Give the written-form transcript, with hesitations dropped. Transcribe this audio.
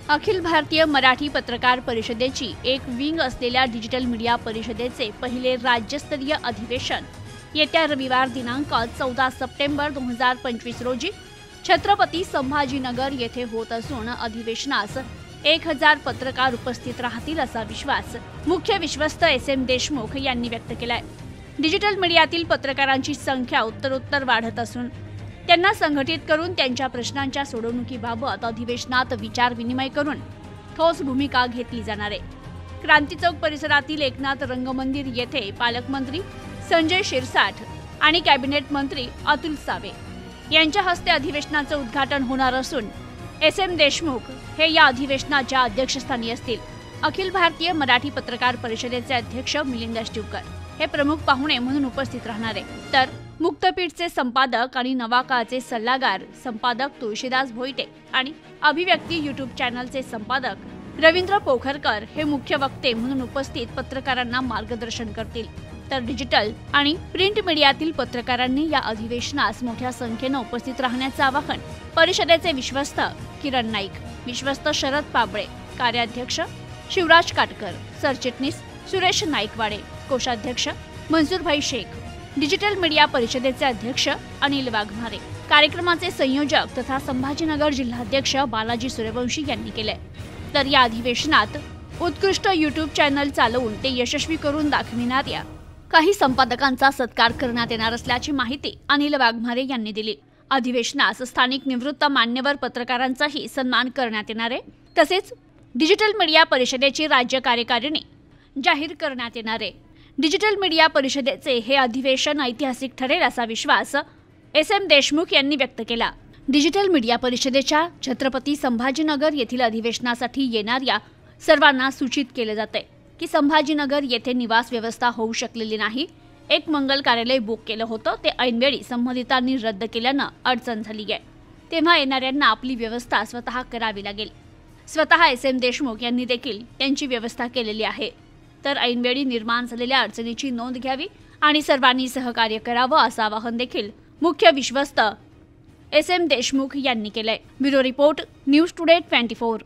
अखिल भारतीय मराठी पत्रकार परिषदेची एक विंग असलेल्या डिजिटल मीडिया परिषदेचे पहिले राज्यस्तरीय अधिवेशन येत्या रविवार दिनांक 14 सप्टेंबर 2025 रोजी छत्रपती संभाजीनगर येथे होत असून अधिवेशनास 1000 पत्रकार उपस्थित राहतील असा विश्वास मुख्य विश्वस्त SM देशमुख यांनी व्यक्त केलाय। डिजिटल मीडियातील पत्रकारांची संख्या उत्तरोत्तर वाढत असून त्यांना संघटित करून त्यांच्या प्रश्नांच्या सोडवणुकीबाबत अधिवेशनात विचार विनिमय करून ठोस भूमिका घेतली जाणार आहे। क्रांती चौक परिसरातील एकनाथ रंगमंदिर येथे पालकमंत्री संजय शिरसाट आणि कॅबिनेट मंत्री अतुल सावे यांच्या हस्ते अधिवेशनाचे उद्घाटन होणार असून SM देशमुख हे या अधिवेशनाच्या अध्यक्षस्थानी असतील। अखिल भारतीय मराठी पत्रकार परिषदेचे अध्यक्ष मिलिंद अष्टुकर हे प्रमुख पाहुणे म्हणून उपस्थित राहणार आहे, तर मुक्तपीठचे संपादक आणि नवा काळचे सल्लागार संपादक तुळशीदास भोईटे आणि अभिव्यक्ती YouTube चॅनलचे संपादक रवींद्र पोखरकर हे मुख्य वक्ते म्हणून उपस्थित पत्रकारांना मार्गदर्शन करतील। तर डिजिटल आणि प्रिंट मीडियातील पत्रकारांनी या अधिवेशनास मोठ्या संख्येने उपस्थित राहण्याचे आवाहन परिषदेचे विश्वस्त किरण नाईक, विश्वस्त शरद पाबळे, कार्याध्यक्ष शिवराज काटकर, सरचिटणीस सुरेश नाईकवाडे, कोषाध्यक्ष मंसूरभाई शेख, डिजिटल मीडिया परिषदेचे अध्यक्ष अनिल वाघमारे, कार्यक्रमाचे संयोजक तथा संभाजीनगर जिल्हाध्यक्ष बालाजी सूर्यवंशी यांनी केले। तर या अधिवेशनात उत्कृष्ट YouTube चॅनल चालवून ते यशस्वी करून दाखविणाऱ्या काही संपादकांचा सत्कार करण्यात येणार असल्याची माहिती अनिल वाघमारे यांनी दिली। अधिवेशनास स्थानिक निवृत्त मान्यवर पत्रकारांचाही सन्मान करण्यात येणार आहे। तसेच डिजिटल मीडिया परिषदेची राज्य कार्यकारिणी जाहीर करण्यात येणार आहे। डिजिटल मीडिया परिषदेचे हे अधिवेशन ऐतिहासिक ठरेल असा विश्वास SM देशमुख यांनी व्यक्त केला। डिजिटल मीडिया परिषदेच्या छत्रपती संभाजीनगर येथील अधिवेशनासाठी येणाऱ्या सर्वांना सूचित केले जाते की संभाजीनगर येथे निवास व्यवस्था होऊ शकलेली नाही। एक मंगल कार्यालय बुक केलं होतं, ते ऐनवेळी संबंधितांनी रद्द केल्यानं अडचण झाली आहे। तेव्हा येणाऱ्यांना आपली व्यवस्था स्वतः करावी लागेल। स्वतः SM देशमुख यांनी देखील त्यांची व्यवस्था केलेली आहे। तर ऐनवेळी निर्माण झालेल्या अडचणीची नोंद घ्यावी आणि सर्वांनी सहकार्य करावं असं आवाहन देखील मुख्य विश्वस्त SM देशमुख यांनी केलंय। Bureau report, news today 24।